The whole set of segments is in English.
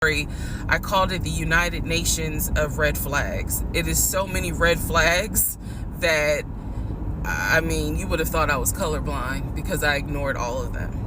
I called it the United Nations of red flags. It is so many red flags that, I mean, you would have thought I was colorblind because I ignored all of them.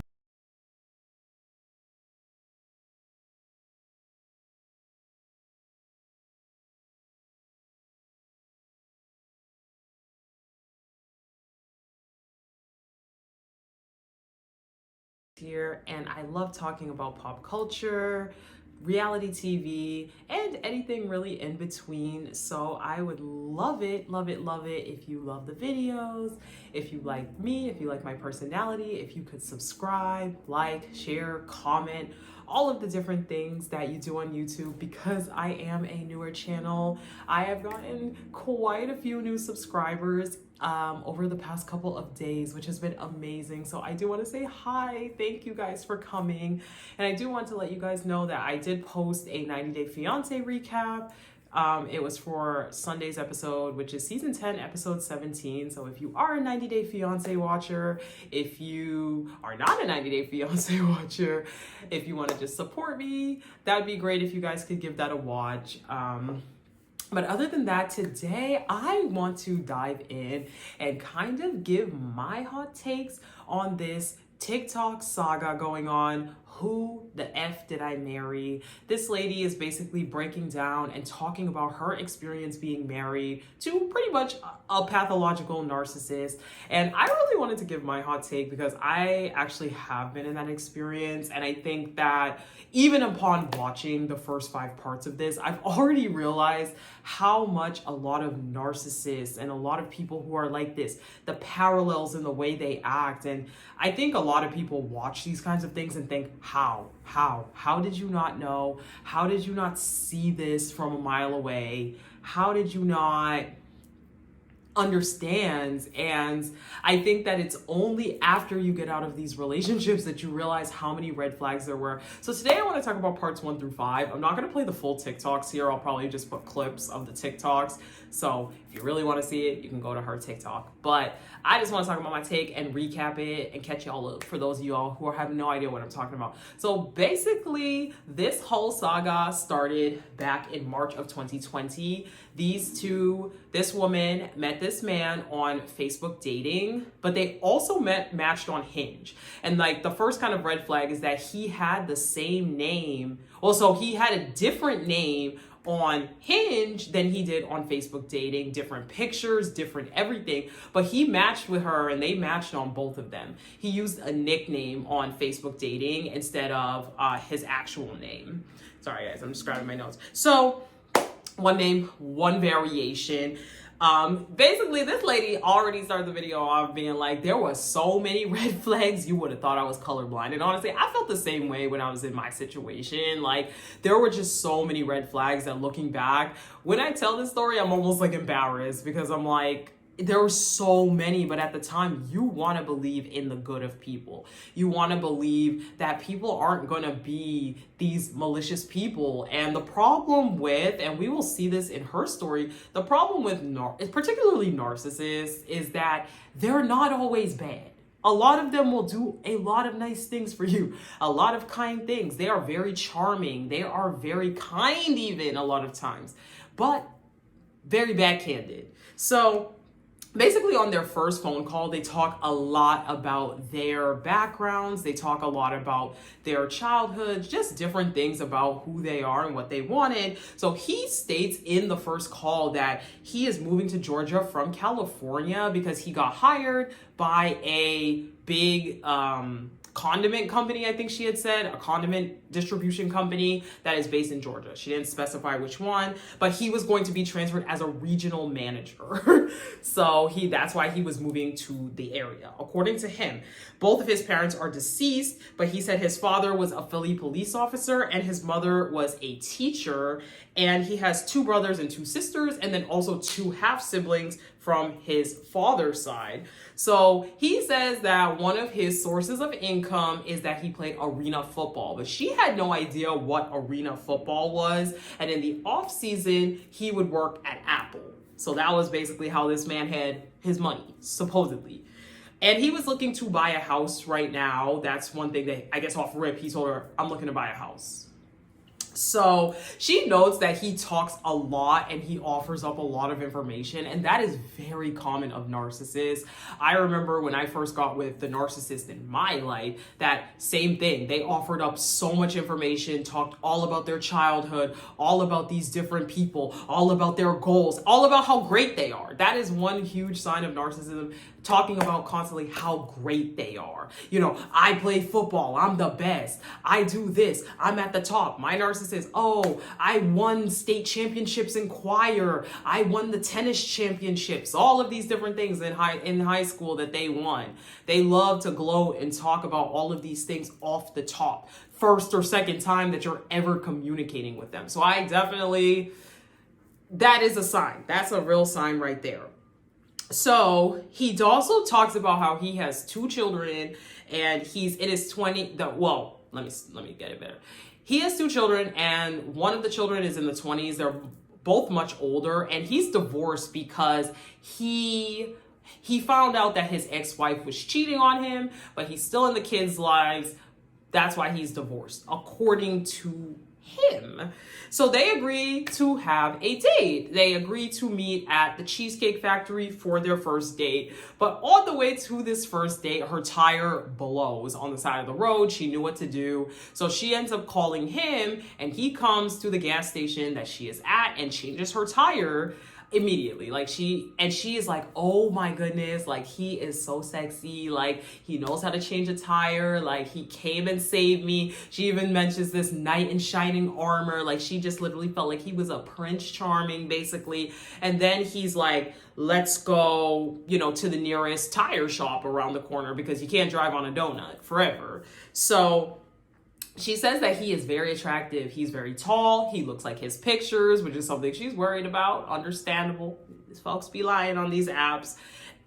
Here, and I love talking about pop culture, reality TV, and anything really in between. So I would love it, love it, love it if you love the videos, if you like me, if you like my personality, if you could subscribe, like, share, comment, all of the different things that you do on YouTube. Because I am a newer channel, I have gotten quite a few new subscribers over the past couple of days, which has been amazing. So I do want to say hi, thank you guys for coming. And I do want to let you guys know that I did post a 90 Day Fiancé recap. It was for Sunday's episode, which is season 10, episode 17. So if you are a 90 Day Fiancé watcher, if you are not a 90 Day Fiancé watcher, if you want to just support me, that would be great if you guys could give that a watch. But other than that, today I want to dive in and kind of give my hot takes on this TikTok saga going on. Who the F did I marry? This lady is basically breaking down and talking about her experience being married to pretty much a pathological narcissist. And I really wanted to give my hot take because I actually have been in that experience. And I think that even upon watching the first 5 parts of this, I've already realized how much a lot of narcissists and a lot of people who are like this, the parallels in the way they act. And I think a lot of people watch these kinds of things and think, how did you not know? How did you not see this from a mile away? How did you not understand? And I think that it's only after you get out of these relationships that you realize how many red flags there were. So today I want to talk about parts 1 through 5. I'm not going to play the full TikToks here. I'll probably just put clips of the TikToks. So if you really want to see it, you can go to her TikTok. But I just want to talk about my take and recap it and catch y'all up for those of y'all who have no idea what I'm talking about. So basically, this whole saga started back in March of 2020. This woman met this man on Facebook dating, but they also matched on Hinge. And like the first kind of red flag is that he had the same name. Also, he had a different name on Hinge than he did on Facebook dating, different pictures, different everything, but he matched with her and they matched on both of them. He used a nickname on Facebook dating instead of his actual name. Sorry guys, I'm just grabbing my notes. So one name, one variation. Basically this lady already started the video off being like, there was so many red flags, you would have thought I was colorblind. And honestly, I felt the same way when I was in my situation. Like there were just so many red flags that looking back, when I tell this story, I'm almost like embarrassed because I'm like, there were so many, but at the time you want to believe in the good of people. You want to believe that people aren't going to be these malicious people. And the problem with, and we will see this in her story, the problem with particularly narcissists is that they're not always bad. A lot of them will do a lot of nice things for you, a lot of kind things. They are very charming. They are very kind even a lot of times, but very backhanded. So basically on their first phone call, they talk a lot about their backgrounds. They talk a lot about their childhoods, just different things about who they are and what they wanted. So he states in the first call that he is moving to Georgia from California because he got hired by a big condiment company, I think she had said, a condiment distribution company that is based in Georgia. She didn't specify which one, but he was going to be transferred as a regional manager. So that's why he was moving to the area. According to him, both of his parents are deceased, but he said his father was a Philly police officer and his mother was a teacher. And he has 2 brothers and 2 sisters, and then also 2 half siblings from his father's side. So he says that one of his sources of income is that he played arena football, but she had no idea what arena football was. And in the off season, he would work at Apple. So that was basically how this man had his money, supposedly. And he was looking to buy a house right now. That's one thing that I guess off rip, he told her, I'm looking to buy a house. So she notes that he talks a lot and he offers up a lot of information, and that is very common of narcissists. I remember when I first got with the narcissist in my life, that same thing. They offered up so much information, talked all about their childhood, all about these different people, all about their goals, all about how great they are. That is one huge sign of narcissism, talking about constantly how great they are. You know, I play football, I'm the best. I do this, I'm at the top. My narcissist, oh, I won state championships in choir. I won the tennis championships. All of these different things in high school that they won. They love to gloat and talk about all of these things off the top. First or second time that you're ever communicating with them. So I definitely, that is a sign. That's a real sign right there. So he also talks about how he has 2 children and he's in his 20s. Let me get it better. He has 2 children and one of the children is in the 20s. They're both much older, and he's divorced because he found out that his ex-wife was cheating on him, but he's still in the kids' lives. That's why he's divorced, according to him. So they agree to have a date. They agree to meet at the Cheesecake Factory for their first date. But on the way to this first date, her tire blows on the side of the road. She knew what to do. So she ends up calling him, and he comes to the gas station that she is at and changes her tire immediately. Like she is like, oh my goodness, like he is so sexy, like he knows how to change a tire, like he came and saved me. She even mentions this knight in shining armor, like she just literally felt like he was a Prince Charming basically. And then he's like, let's go, to the nearest tire shop around the corner because you can't drive on a donut forever. So she says that he is very attractive. He's very tall. He looks like his pictures, which is something she's worried about. Understandable. These folks be lying on these apps.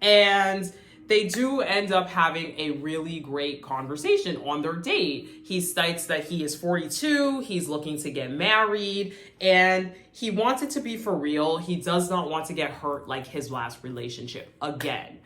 And they do end up having a really great conversation on their date. He states that he is 42. He's looking to get married. And he wants it to be for real. He does not want to get hurt like his last relationship again.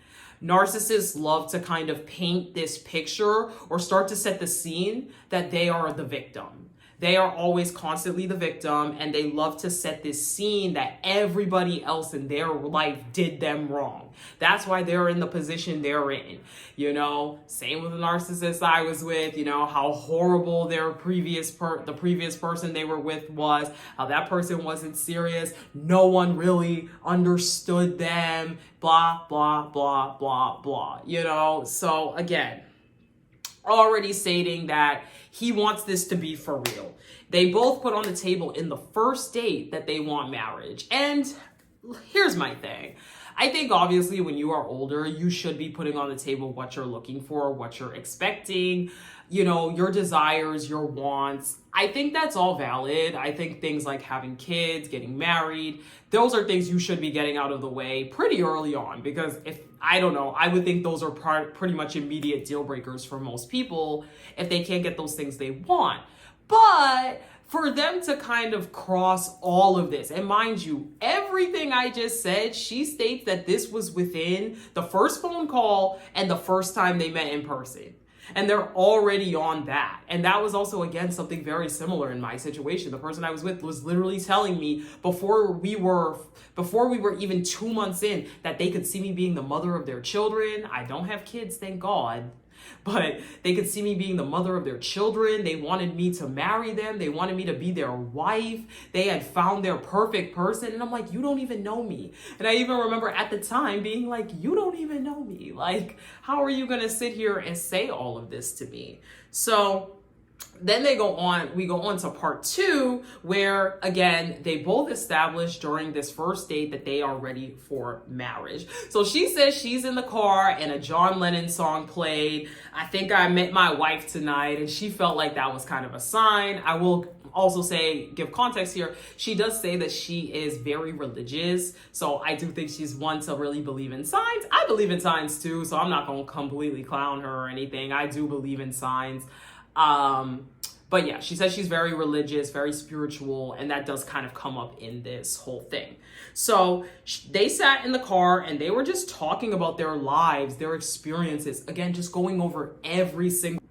Narcissists love to kind of paint this picture or start to set the scene that they are the victim. They are always constantly the victim, and they love to set this scene that everybody else in their life did them wrong. That's why they're in the position they're in. Same with the narcissist I was with, how horrible their the previous person they were with was, how that person wasn't serious. No one really understood them, blah, blah, blah, blah, blah, So again, already stating that he wants this to be for real. They both put on the table in the first date that they want marriage. And here's my thing. I think obviously when you are older, you should be putting on the table what you're looking for, what you're expecting, your desires, your wants. I think that's all valid. I think things like having kids, getting married, those are things you should be getting out of the way pretty early on, because I would think those are pretty much immediate deal breakers for most people if they can't get those things they want. But for them to kind of cross all of this, and mind you, everything I just said, she states that this was within the first phone call and the first time they met in person. And they're already on that. And that was also, again, something very similar in my situation. The person I was with was literally telling me before we were even 2 months in that they could see me being the mother of their children. I don't have kids, thank God. But they could see me being the mother of their children. They wanted me to marry them. They wanted me to be their wife. They had found their perfect person. And I'm like, you don't even know me. And I even remember at the time being like, you don't even know me. Like, how are you going to sit here and say all of this to me? So then we go on to part 2, where again, they both establish during this first date that they are ready for marriage. So she says she's in the car and a John Lennon song played. I think I met my wife tonight, and she felt like that was kind of a sign. I will also give context here. She does say that she is very religious. So I do think she's one to really believe in signs. I believe in signs too, so I'm not going to completely clown her or anything. I do believe in signs. But yeah, she says she's very religious, very spiritual, and that does kind of come up in this whole thing. So they sat in the car and they were just talking about their lives, their experiences. Again, just going over every single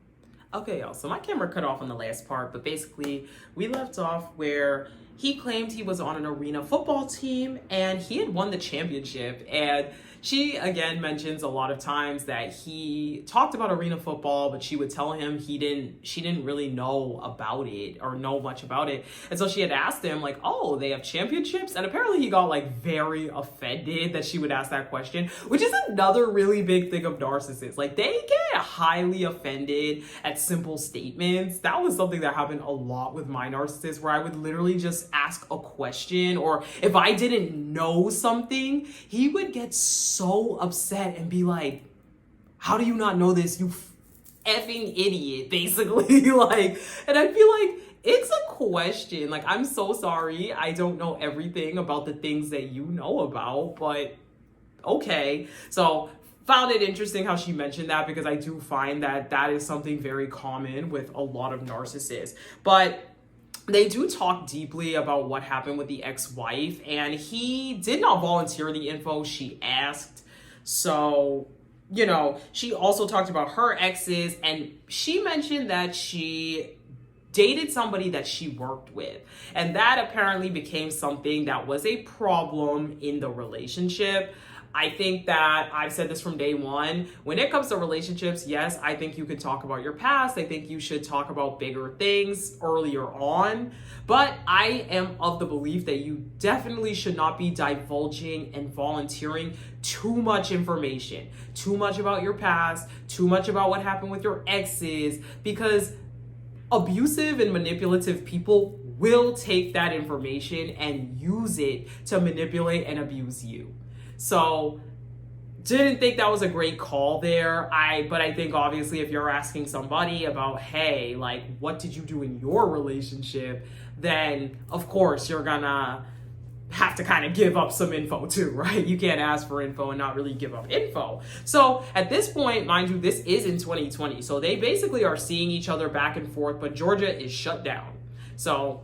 Okay, y'all, so my camera cut off on the last part, but basically we left off where he claimed he was on an arena football team and he had won the championship. And she again mentions a lot of times that he talked about arena football, but she would tell him she didn't really know about it or know much about it. And so she had asked him like, oh, they have championships? And apparently he got like very offended that she would ask that question, which is another really big thing of narcissists. Like they get highly offended at simple statements. That was something that happened a lot with my narcissist, where I would literally just ask a question, or if I didn't know something, he would get so upset and be like, how do you not know this, you effing idiot, basically. Like, and I'd be like, it's a question. Like, I'm so sorry, I don't know everything about the things that you know about, but okay. So found it interesting how she mentioned that, because I do find that that is something very common with a lot of narcissists. But they do talk deeply about what happened with the ex-wife, and he did not volunteer the info, she asked. So, you know, she also talked about her exes, and she mentioned that she dated somebody that she worked with, and that apparently became something that was a problem in the relationship. I think that I've said this from day one. When it comes to relationships, yes, I think you could talk about your past. I think you should talk about bigger things earlier on. But I am of the belief that you definitely should not be divulging and volunteering too much information, too much about your past, too much about what happened with your exes, because abusive and manipulative people will take that information and use it to manipulate and abuse you. So didn't think that was a great call there. But I think obviously if you're asking somebody about, hey, like, what did you do in your relationship, then of course you're gonna have to kind of give up some info too, right? You can't ask for info and not really give up info. So at this point, mind you, this is in 2020. So they basically are seeing each other back and forth, but Georgia is shut down. So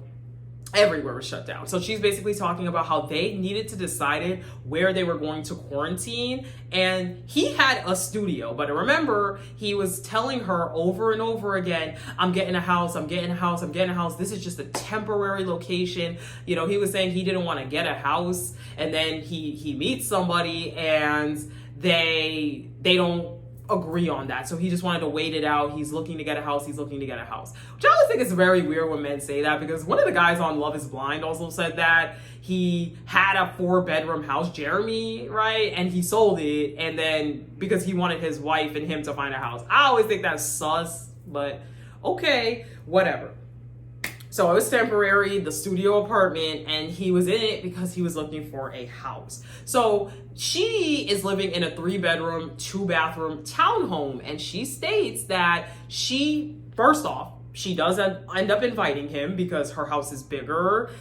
everywhere was shut down. So she's basically talking about how they needed to decide where they were going to quarantine, and he had a studio, but remember, he was telling her over and over again, I'm getting a house, I'm getting a house, I'm getting a house. This is just a temporary location. You know, he was saying he didn't want to get a house, and then he meets somebody and they don't agree on that. So he just wanted to wait it out. He's looking to get a house. He's looking to get a house. Which I always think is very weird when men say that, because one of the guys on Love is Blind also said that he had a 4-bedroom house, Jeremy, right? And he sold it, and then because he wanted his wife and him to find a house. I always think that's sus, but okay, whatever. So it was temporary, the studio apartment, and he was in it because he was looking for a house. So she is living in a 3-bedroom, 2-bathroom townhome, and she states that first off, she does end up inviting him because her house is bigger,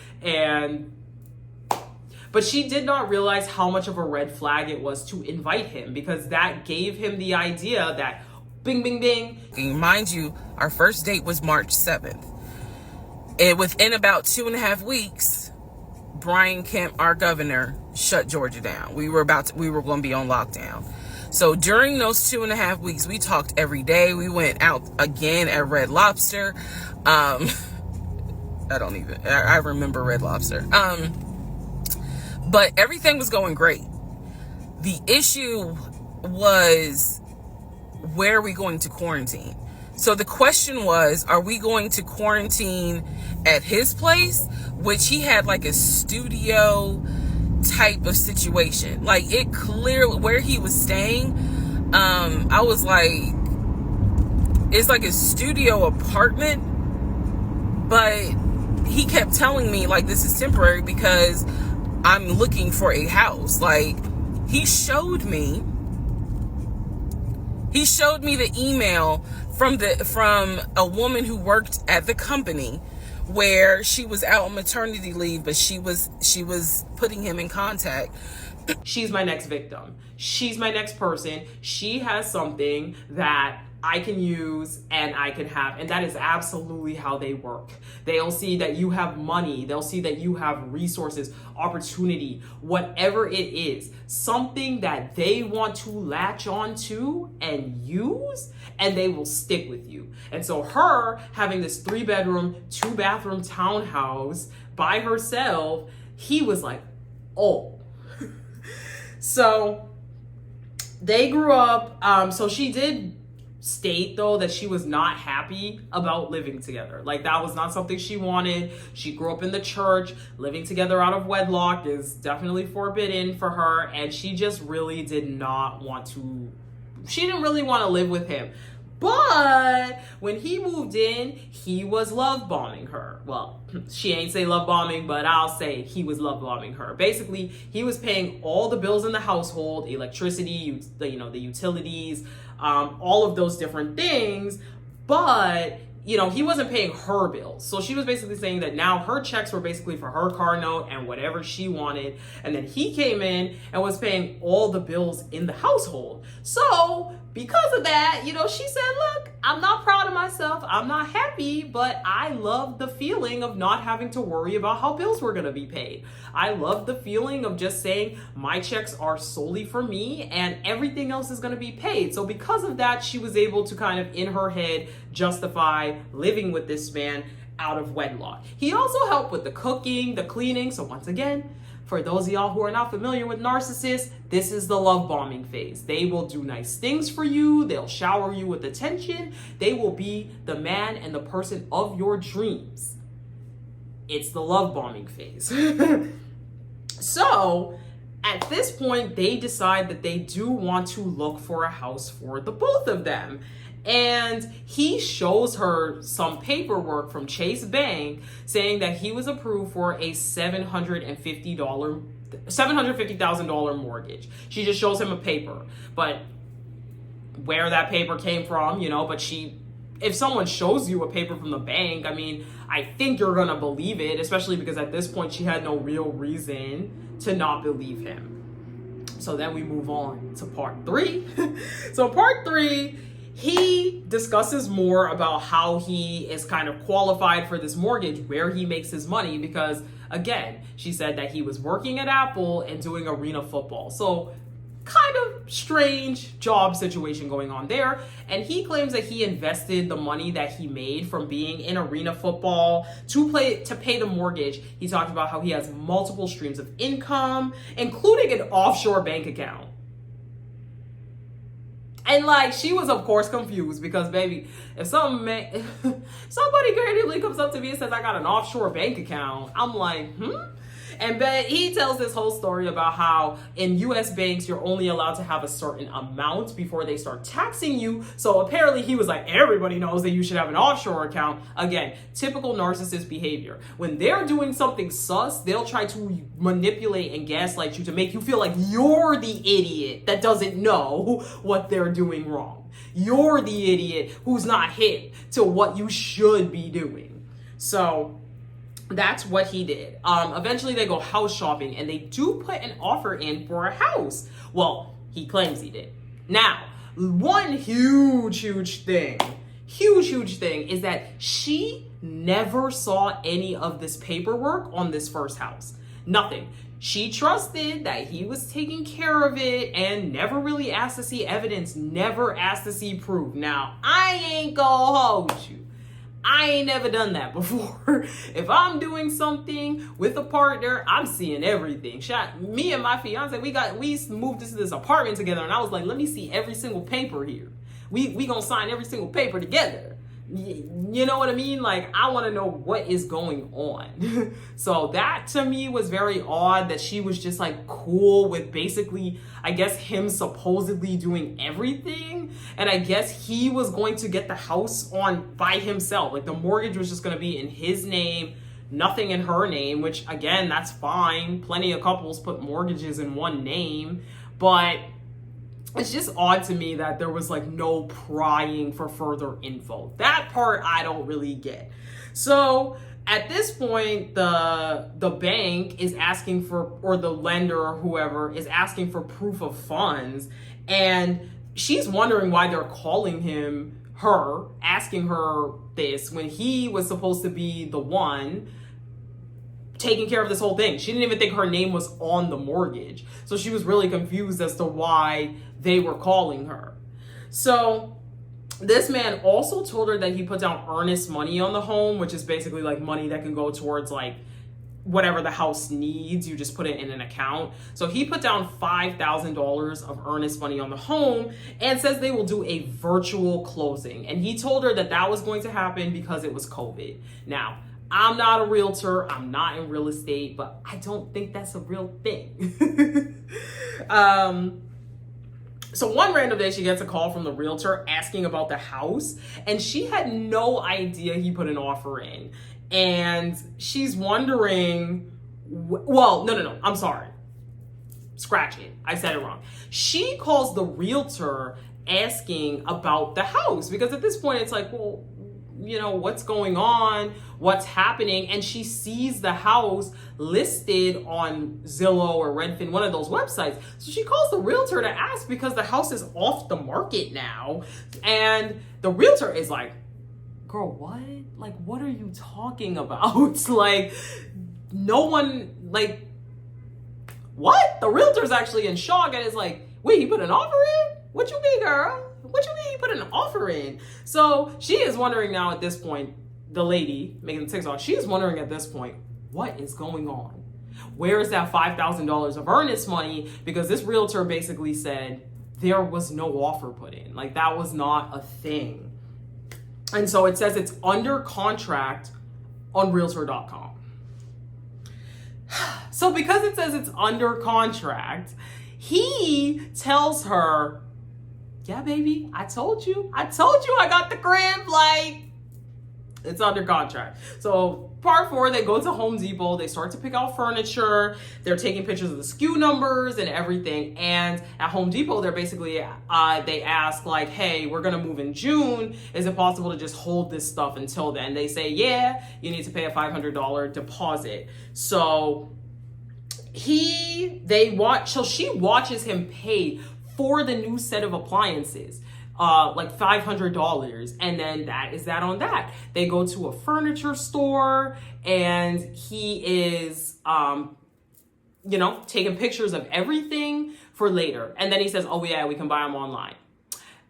but she did not realize how much of a red flag it was to invite him, because that gave him the idea that bing, bing, bing. Mind you, our first date was March 7th. And within about 2.5 weeks, Brian Kemp, our governor, shut Georgia down. We were going to be on lockdown. So during those 2.5 weeks, we talked every day. We went out again at Red Lobster. I remember Red Lobster. But everything was going great. The issue was, where are we going to quarantine? So the question was, are we going to quarantine at his place, which he had like a studio type of situation. Like, it clearly, where he was staying, I was like, it's like a studio apartment, but he kept telling me like, this is temporary because I'm looking for a house. Like, he showed me the email from a woman who worked at the company where she was out on maternity leave, but she was putting him in contact. She's my next victim. She's my next person. She has something that I can use and I can have. And that is absolutely how they work. They'll see that you have money. They'll see that you have resources, opportunity, whatever it is, something that they want to latch on to and use, and they will stick with you. And so her having this 3-bedroom, 2-bathroom townhouse by herself, he was like, oh. So they grew up. So she did state though that she was not happy about living together. Like that was not something she wanted. She grew up in the church. Living together out of wedlock is definitely forbidden for her, and she just really did not want to, she didn't really want to live with him. But when he moved in, he was love bombing her. Well, she ain't say love bombing, but I'll say he was love bombing her. Basically, he was paying all the bills in the household, electricity, the utilities, all of those different things. But he wasn't paying her bills. So she was basically saying that now her checks were basically for her car note and whatever she wanted. And then he came in and was paying all the bills in the household. So because of that, she said, look, I'm not proud of myself. I'm not happy, but I love the feeling of not having to worry about how bills were going to be paid. I love the feeling of just saying my checks are solely for me and everything else is going to be paid. So because of that, she was able to kind of in her head justify living with this man out of wedlock. He also helped with the cooking, the cleaning. So once again, for those of y'all who are not familiar with narcissists, this is the love bombing phase. They will do nice things for you. They'll shower you with attention. They will be the man and the person of your dreams. It's the love bombing phase. So at this point, they decide that they do want to look for a house for the both of them. And he shows her some paperwork from Chase Bank saying that he was approved for a $750,000 mortgage. She just shows him a paper, but where that paper came from, but if someone shows you a paper from the bank, I think you're gonna believe it, especially because at this point she had no real reason to not believe him. So then we move on to part 3. So part 3, he discusses more about how he is kind of qualified for this mortgage, where he makes his money, because again, she said that he was working at Apple and doing arena football. So kind of strange job situation going on there. And he claims that he invested the money that he made from being in arena football to pay the mortgage. He talked about how he has multiple streams of income, including an offshore bank account. And she was of course confused because, baby, if somebody creatively comes up to me and says I got an offshore bank account, I'm like, And he tells this whole story about how in US banks, you're only allowed to have a certain amount before they start taxing you. So apparently he was like, everybody knows that you should have an offshore account. Again, typical narcissist behavior. When they're doing something sus, they'll try to manipulate and gaslight you to make you feel like you're the idiot that doesn't know what they're doing wrong. You're the idiot who's not hip to what you should be doing. So that's what he did. Eventually they go house shopping and they do put an offer in for a house. Well, he claims he did. Now, one huge thing is that she never saw any of this paperwork on this first house. Nothing. She trusted that he was taking care of it and never really asked to see evidence, never asked to see proof. Now, I ain't gonna hold you. I ain't never done that before. If I'm doing something with a partner, I'm seeing everything. Me and my fiance, we moved into this apartment together, and I was like, let me see every single paper here. We gonna sign every single paper together. You know what I mean? I want to know what is going on. So that to me was very odd that she was just cool with basically, I guess, him supposedly doing everything. And I guess he was going to get the house on by himself. The mortgage was just going to be in his name, nothing in her name, which again, that's fine. Plenty of couples put mortgages in one name, but it's just odd to me that there was no prying for further info. That part I don't really get. So at this point, the bank is asking for, or the lender or whoever is asking for proof of funds. And she's wondering why they're calling her, asking her this when he was supposed to be the one taking care of this whole thing. She didn't even think her name was on the mortgage. So she was really confused as to why they were calling her. So this man also told her that he put down earnest money on the home, which is basically like money that can go towards like whatever the house needs. You just put it in an account. So he put down $5,000 of earnest money on the home and says they will do a virtual closing. And he told her that that was going to happen because it was COVID. Now, I'm not a realtor, I'm not in real estate, but I don't think that's a real thing. So one random day she gets a call from the realtor asking about the house, and she had no idea he put an offer in. And she's wondering, no, I'm sorry. Scratch it, I said it wrong. She calls the realtor asking about the house, because at this point it's like, well, you know, what's going on, what's happening? And she sees the house listed on Zillow or Redfin, one of those websites. So she calls the realtor to ask because the house is off the market now. And the realtor is like, girl, what? Like, what are you talking about? Like, no one, like, what? The realtor's actually in shock and is like, wait, he put an offer in? What you mean, girl? What you mean he put an offer in? So she is wondering now at this point, the lady making the TikTok, she is wondering at this point, what is going on? Where is that $5,000 of earnest money? Because this realtor basically said there was no offer put in. Like, that was not a thing. And so it says it's under contract on realtor.com. So because it says it's under contract, he tells her, yeah, baby, I told you I got the crib, like, it's under contract. So part 4, they go to Home Depot, they start to pick out furniture, they're taking pictures of the SKU numbers and everything. And at Home Depot, they're basically, they ask like, hey, we're gonna move in June. Is it possible to just hold this stuff until then? They say, yeah, you need to pay a $500 deposit. So she watches him pay for the new set of appliances, like $500, and then that is that on that. They go to a furniture store, and he is, taking pictures of everything for later. And then he says, oh yeah, we can buy them online.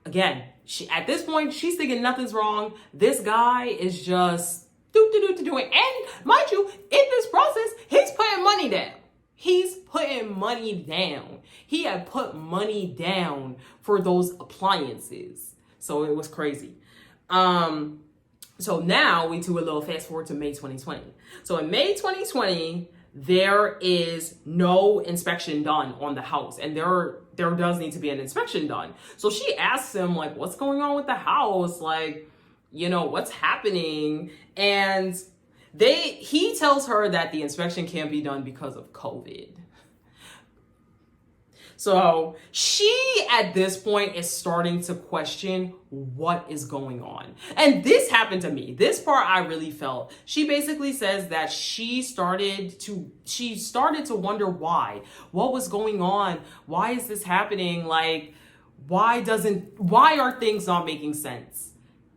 Again, at this point, she's thinking nothing's wrong. This guy is just doing. And mind you, in this process, he's putting money down. He's putting money down. He had put money down for those appliances. So it was crazy. So now we do a little fast forward to May 2020. So in May 2020, there is no inspection done on the house. And there does need to be an inspection done. So she asks him, like, what's going on with the house? Like, what's happening? And he tells her that the inspection can't be done because of COVID. So she, at this point, is starting to question what is going on. And this happened to me. This part I really felt. She basically says that she started to wonder why. What was going on? Why is this happening? Like, why are things not making sense?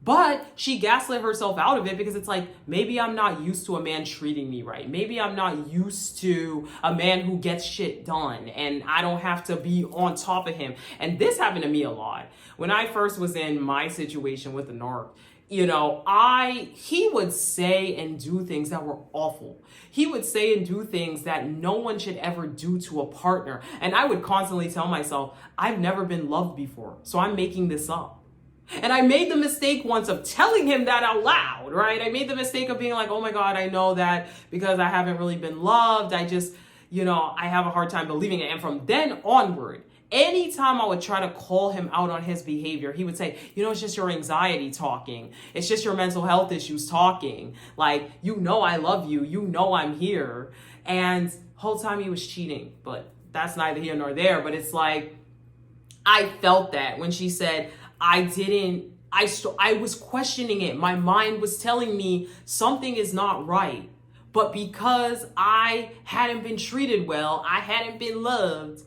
But she gaslit herself out of it because it's like, maybe I'm not used to a man treating me right. Maybe I'm not used to a man who gets shit done and I don't have to be on top of him. And this happened to me a lot. When I first was in my situation with the narc, he would say and do things that were awful. He would say and do things that no one should ever do to a partner. And I would constantly tell myself, I've never been loved before, so I'm making this up. And I made the mistake once of telling him that out loud, right? I made the mistake of being like, oh my God, I know that because I haven't really been loved. I just, I have a hard time believing it. And from then onward, anytime I would try to call him out on his behavior, he would say, it's just your anxiety talking. It's just your mental health issues talking. Like, I love you. I'm here. And whole time he was cheating, but that's neither here nor there. But it's like, I felt that when she said, I was questioning it. My mind was telling me something is not right. But because I hadn't been treated well, I hadn't been loved,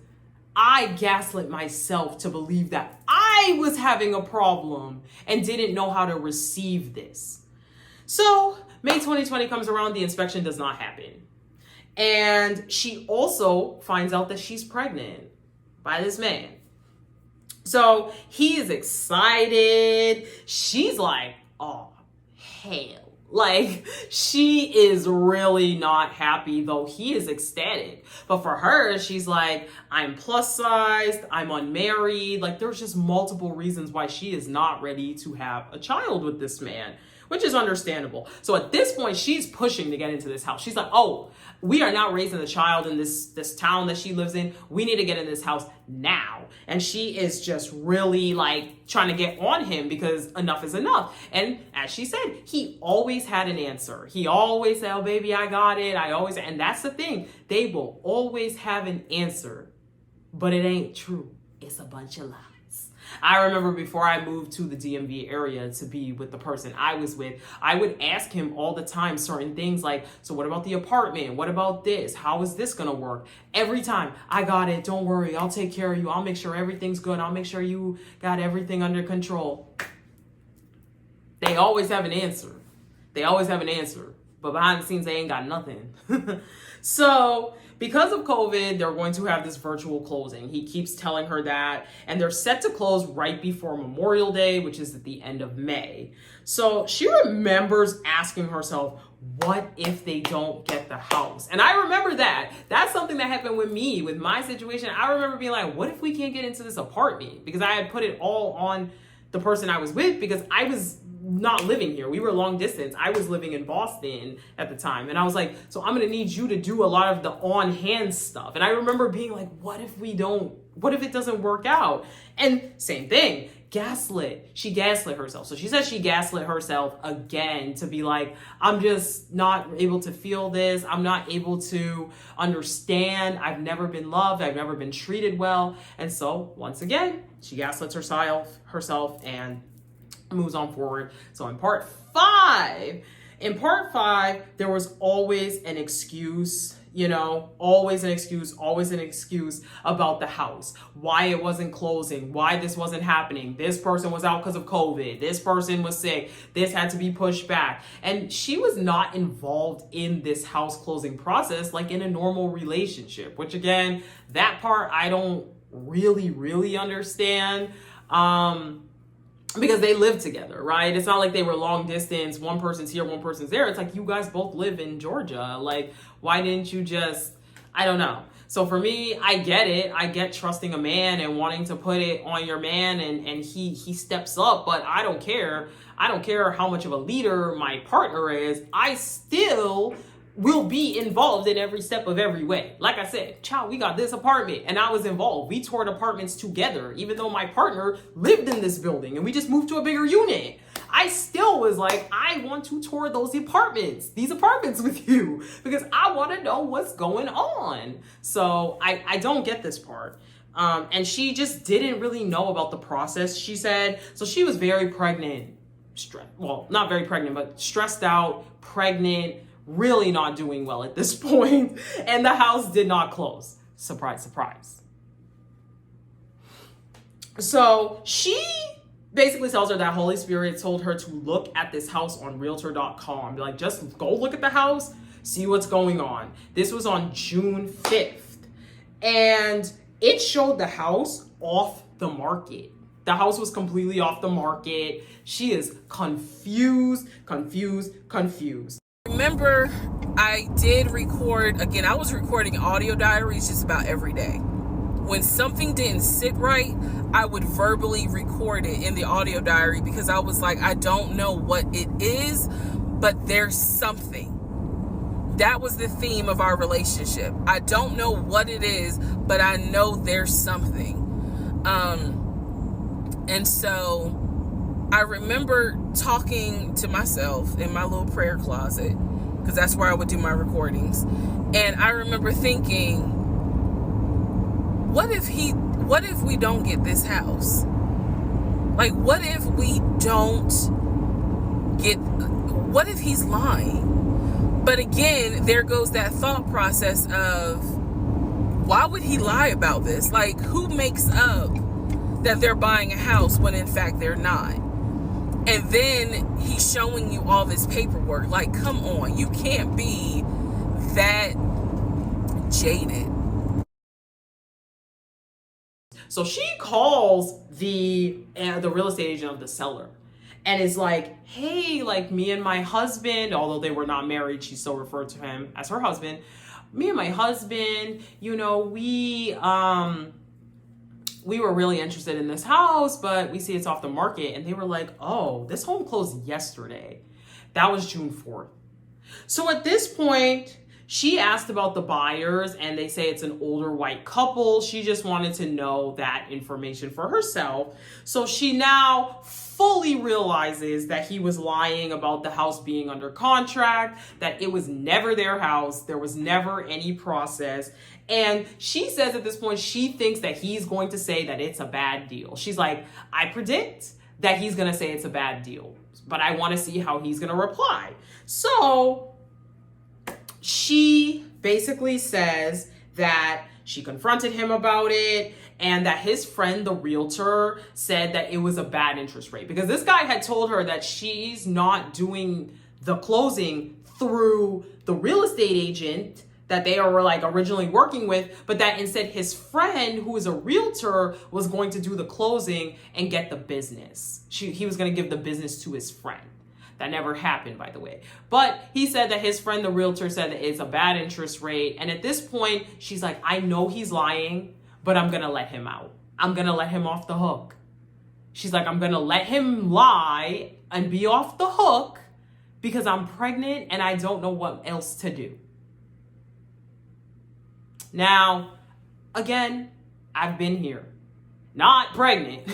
I gaslit myself to believe that I was having a problem and didn't know how to receive this. So May 2020 comes around, the inspection does not happen. And she also finds out that she's pregnant by this man. So he is excited. She's like, oh, hell. Like, she is really not happy, though he is ecstatic. But for her, she's like, I'm plus sized, I'm unmarried. Like, there's just multiple reasons why she is not ready to have a child with this man, which is understandable. So at this point, she's pushing to get into this house. She's like, oh, we are not raising a child in this town that she lives in. We need to get in this house now. And she is just really like trying to get on him because enough is enough. And as she said, he always had an answer. He always said, oh, baby, I got it. And that's the thing. They will always have an answer, but it ain't true. It's a bunch of lies. I remember before I moved to the DMV area to be with the person I was with, I would ask him all the time certain things like, so what about the apartment? What about this? How is this going to work? Every time, I got it. Don't worry. I'll take care of you. I'll make sure everything's good. I'll make sure you got everything under control. They always have an answer. They always have an answer. But behind the scenes, they ain't got nothing. So because of COVID, they're going to have this virtual closing. He keeps telling her that, and they're set to close right before Memorial Day, which is at the end of May. So she remembers asking herself, what if they don't get the house? And I remember that. That's something that happened with me, with my situation. I remember being like, what if we can't get into this apartment? Because I had put it all on the person I was with because I was not living here. We were long distance. I was living in Boston at the time. And I was like, so I'm going to need you to do a lot of the on hand stuff. And I remember being like, what if it doesn't work out? And same thing, gaslit. She gaslit herself. So she says she gaslit herself again to be like, I'm just not able to feel this. I'm not able to understand. I've never been loved. I've never been treated well. And so once again, she gaslits herself and moves on forward. So in part five, there was always an excuse, always an excuse about the house, why it wasn't closing, why this wasn't happening. This person was out because of COVID. This person was sick. This had to be pushed back. And she was not involved in this house closing process like in a normal relationship, which again, that part I don't really understand. Because they live together, right? It's not like they were long distance. One person's here, one person's there. It's like you guys both live in Georgia. Like, why didn't you just, I don't know. So for me, I get it. I get trusting a man and wanting to put it on your man and he steps up, but I don't care. I don't care how much of a leader my partner is. I still will be involved in every step of every way. Like I said, child, we got this apartment and I was involved. We toured apartments together, even though my partner lived in this building and we just moved to a bigger unit. I still was like, I want to tour these apartments with you because I want to know what's going on. So I don't get this part. And she just didn't really know about the process, she said. So she was very pregnant, not very pregnant, but stressed out, pregnant, really not doing well at this point, and the house did not close. Surprise, surprise. So she basically tells her that Holy Spirit told her to look at this house on realtor.com. Be like, just go look at the house, see what's going on. This was on June 5th, and it showed the house off the market. The house was completely off the market. She is confused. Remember, I did record, again, I was recording audio diaries just about every day. When something didn't sit right, I would verbally record it in the audio diary because I was like, I don't know what it is, but there's something. That was the theme of our relationship. I don't know what it is, but I know there's something. And so I remember talking to myself in my little prayer closet because that's where I would do my recordings. And I remember thinking, what if we don't get this house? Like, what if he's lying? But again, there goes that thought process of, Why would he lie about this? Like, who makes up that they're buying a house when in fact they're not? And then he's showing you all this paperwork. Like, come on, you can't be that jaded. So she calls the real estate agent of the seller and is like, hey, like me and my husband, although they were not married, she still referred to him as her husband. Me and my husband, you know, we were really interested in this house, but we see it's off the market. And they were like, oh, this home closed yesterday. That was June 4th. So at this point, she asked about the buyers and they say it's an older white couple. She just wanted to know that information for herself. So she now fully realizes that he was lying about the house being under contract, that it was never their house. There was never any process. And she says at this point, she thinks that he's going to say that it's a bad deal. She's like, I predict that he's going to say it's a bad deal, but I want to see how he's going to reply. So she basically says that she confronted him about it and that his friend, the realtor, said that it was a bad interest rate because this guy had told her that she's not doing the closing through the real estate agent that they were like originally working with, but that instead his friend, who is a realtor, was going to do the closing and get the business. He was going to give the business to his friend. That never happened, by the way. But he said that his friend, the realtor, said that it's a bad interest rate. And at this point, she's like, I know he's lying, but I'm going to let him out. I'm going to let him off the hook. She's like, I'm going to let him lie and be off the hook because I'm pregnant and I don't know what else to do. Now, again, I've been here. Not pregnant,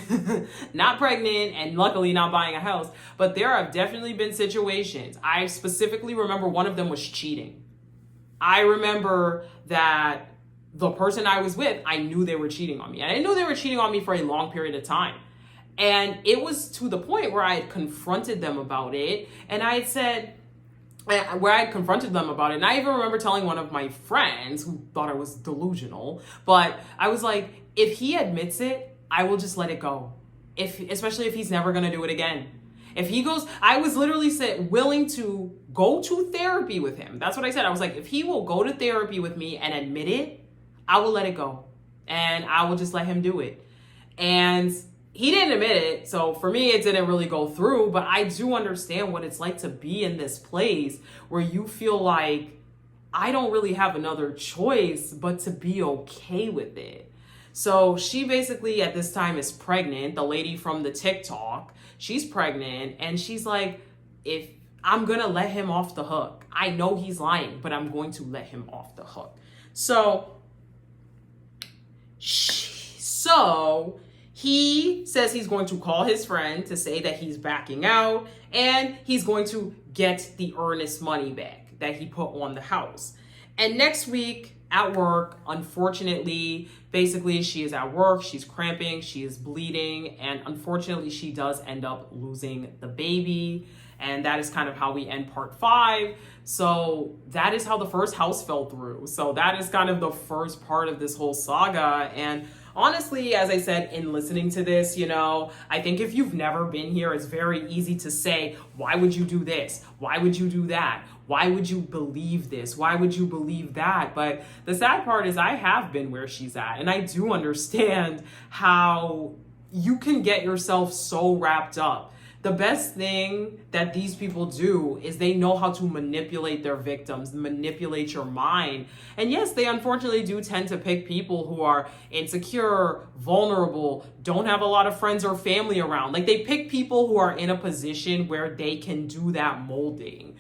and luckily not buying a house, but there have definitely been situations. I specifically remember one of them was cheating. I remember that the person I was with, I knew they were cheating on me. And I knew they were cheating on me for a long period of time. And it was to the point where I had confronted them about it. And I had said, where I confronted them about it. And I even remember telling one of my friends who thought I was delusional, but I was like, if he admits it, I will just let it go. Especially if he's never going to do it again. If he goes, I was literally willing to go to therapy with him. That's what I said. I was like, if he will go to therapy with me and admit it, I will let it go. And I will just let him do it. And he didn't admit it. So for me, it didn't really go through. But I do understand what it's like to be in this place where you feel like I don't really have another choice but to be okay with it. So she basically at this time is pregnant. The lady from the TikTok, she's pregnant. And she's like, if I'm going to let him off the hook. I know he's lying, but I'm going to let him off the hook. So he says he's going to call his friend to say that he's backing out and he's going to get the earnest money back that he put on the house. And next week at work, unfortunately, basically she is at work, she's cramping, she is bleeding, and unfortunately she does end up losing the baby. And that is kind of how we end part 5. So that is how the first house fell through. So that is kind of the first part of this whole saga. And honestly, as I said, in listening to this, I think if you've never been here, it's very easy to say, why would you do this? Why would you do that? Why would you believe this? Why would you believe that? But the sad part is I have been where she's at. And I do understand how you can get yourself so wrapped up. The best thing that these people do is they know how to manipulate their victims, manipulate your mind. And yes, they unfortunately do tend to pick people who are insecure, vulnerable, don't have a lot of friends or family around. Like they pick people who are in a position where they can do that molding.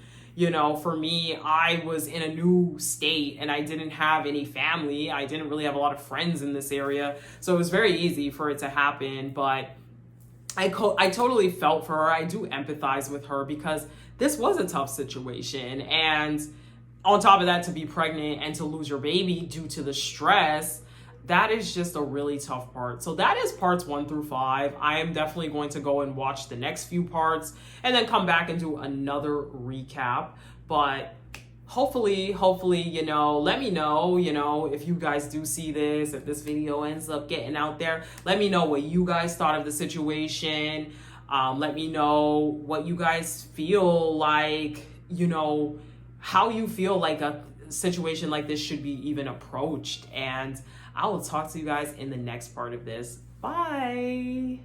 For me, I was in a new state and I didn't have any family. I didn't really have a lot of friends in this area. So it was very easy for it to happen. But I totally felt for her. I do empathize with her because this was a tough situation. And on top of that, to be pregnant and to lose your baby due to the stress, that is just a really tough part. So that is parts 1 through 5. I am definitely going to go and watch the next few parts and then come back and do another recap. But hopefully, you know, let me know, you know, if you guys do see this, if this video ends up getting out there, let me know what you guys thought of the situation. Let me know what you guys feel like, you know, how you feel like a situation like this should be even approached. And I will talk to you guys in the next part of this. Bye.